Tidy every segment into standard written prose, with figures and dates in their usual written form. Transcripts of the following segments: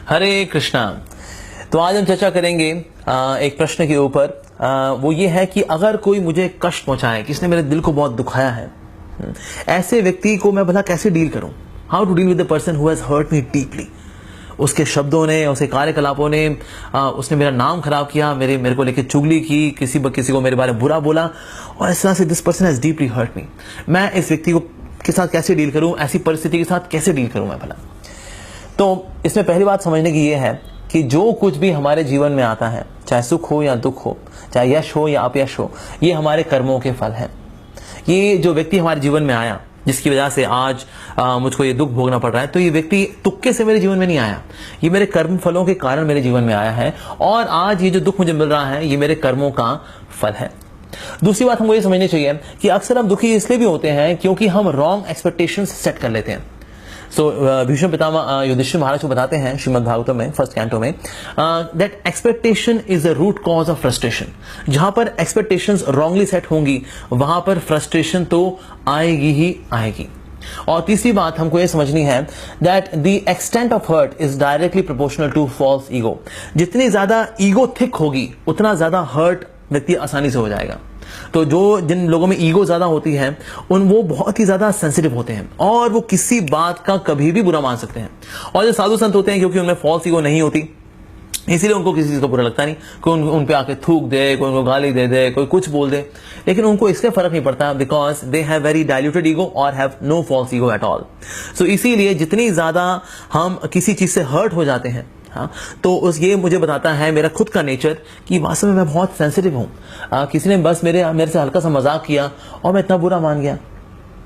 हरे कृष्णा। तो आज हम चर्चा करेंगे एक प्रश्न के ऊपर। वो ये है कि अगर कोई मुझे कष्ट पहुंचाए, किसने मेरे दिल को बहुत दुखाया है, ऐसे व्यक्ति को मैं भला कैसे डील करूं? How to deal with the person who has hurt me deeply. उसके शब्दों ने, उसके कार्यकलापों ने, उसने मेरा नाम खराब किया, मेरे को लेके चुगली की, किसी को मेरे बारे में बुरा बोला, और इस तरह से this person has deeply hurt me. मैं इस व्यक्ति को के साथ कैसे डील करूं, ऐसी परिस्थिति के साथ कैसे डील करूं मैं भला? तो इसमें पहली बात समझने की ये है कि जो कुछ भी हमारे जीवन में आता है, चाहे सुख हो या दुख हो, चाहे यश हो या अपयश हो, ये हमारे कर्मों के फल हैं। ये जो व्यक्ति हमारे जीवन में आया, जिसकी वजह से आज मुझको ये दुख भोगना पड़ रहा है, तो ये व्यक्ति तुक्के से मेरे जीवन में नहीं आया, ये मेरे कर्म फलों के कारण मेरे जीवन में आया है, और आज ये जो दुख मुझे मिल रहा है ये मेरे कर्मों का फल है। दूसरी बात हमको ये समझनी चाहिए कि अक्सर हम दुखी इसलिए भी होते हैं क्योंकि हम रॉन्ग एक्सपेक्टेशंस सेट कर लेते हैं। भीष्म पितामह युधिष्ठिर महाराज को बताते हैं श्रीमद् भागवतम में फर्स्ट कैंटो में, that expectation is the root cause of frustration. जहां पर एक्सपेक्टेशंस रॉन्गली सेट होंगी वहां पर फ्रस्ट्रेशन तो आएगी ही आएगी। और तीसरी बात हमको ये समझनी है that the extent of hurt is directly proportional to false ego. जितनी ज्यादा ईगो थिक होगी उतना ज्यादा हर्ट व्यक्ति आसानी से हो जाएगा। तो जिन लोगों में ईगो ज्यादा होती है वो बहुत ही ज्यादा सेंसिटिव होते हैं और वो किसी बात का कभी भी बुरा मान सकते हैं। और जो साधु संत होते हैं, क्योंकि उनमें फॉल्स ईगो नहीं होती, इसीलिए उनको किसी चीज का बुरा लगता नहीं। कोई उन पे आके थूक दे, कोई उनको गाली दे दे, कोई कुछ बोल दे, लेकिन उनको इससे फर्क नहीं पड़ता, because they have very diluted ego और have no false ego at all. So इसीलिए जितनी ज्यादा हम किसी चीज से हर्ट हो जाते हैं, हाँ, तो ये मुझे बताता है मेरा खुद का नेचर कि वास्तव में मैं बहुत सेंसिटिव हूं। किसी ने बस मेरे से हल्का सा मजाक किया और मैं इतना बुरा मान गया।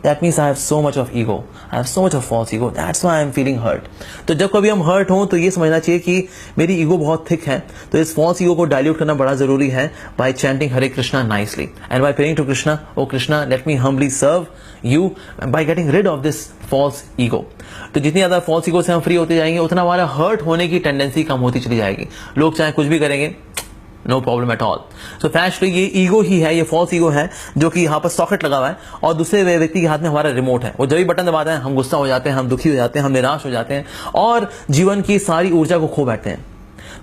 That means I have so much of ego. I have so much of false ego. That's why I am feeling hurt. तो जब कभी हम हर्ट हों तो ये समझना चाहिए कि मेरी ईगो बहुत थिक है, तो इस फॉल्स ईगो को डाइल्यूट करना बड़ा जरूरी है by chanting Hare Krishna nicely and by praying to Krishna, Oh Krishna, let me humbly serve you by getting rid of this false ego. तो जितनी ज्यादा फॉल्स ईगो से हम फ्री होते जाएंगे उतना हमारा हर्ट होने की टेंडेंसी कम होती चली जाएगी। लोग चाहे कुछ भी करेंगे, no problem at all. So factually ये ईगो ही है, ये फॉल्स ईगो है जो कि यहाँ पर सॉकेट लगा हुआ है और दूसरे व्यक्ति के हाथ में हमारा रिमोट है। वो जब भी बटन दबाते हैं हम गुस्सा हो जाते हैं, हम दुखी हो जाते हैं, हम निराश हो जाते हैं और जीवन की सारी ऊर्जा को खो बैठते हैं।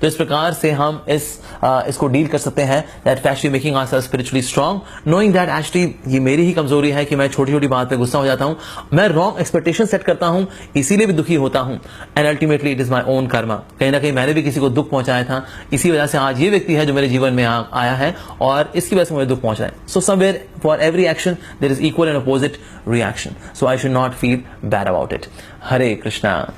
तो इस प्रकार से हम इसको डील कर सकते हैं, that actually making ourselves spiritually strong, knowing that actually ये मेरी ही कमजोरी है कि मैं छोटी छोटी बात पे गुस्सा हो जाता हूं, मैं रॉन्ग एक्सपेक्टेशन सेट करता हूं, इसीलिए भी दुखी होता हूं, and ultimately it is my own Karma. कहीं ना कहीं मैंने भी किसी को दुख पहुंचाया था, इसी वजह से आज ये व्यक्ति है जो मेरे जीवन में आया है और इसकी वजह से मुझे दुख पहुंचा है। So somewhere for every action there is equal and opposite reaction, so I should not feel bad about it. Hare Krishna.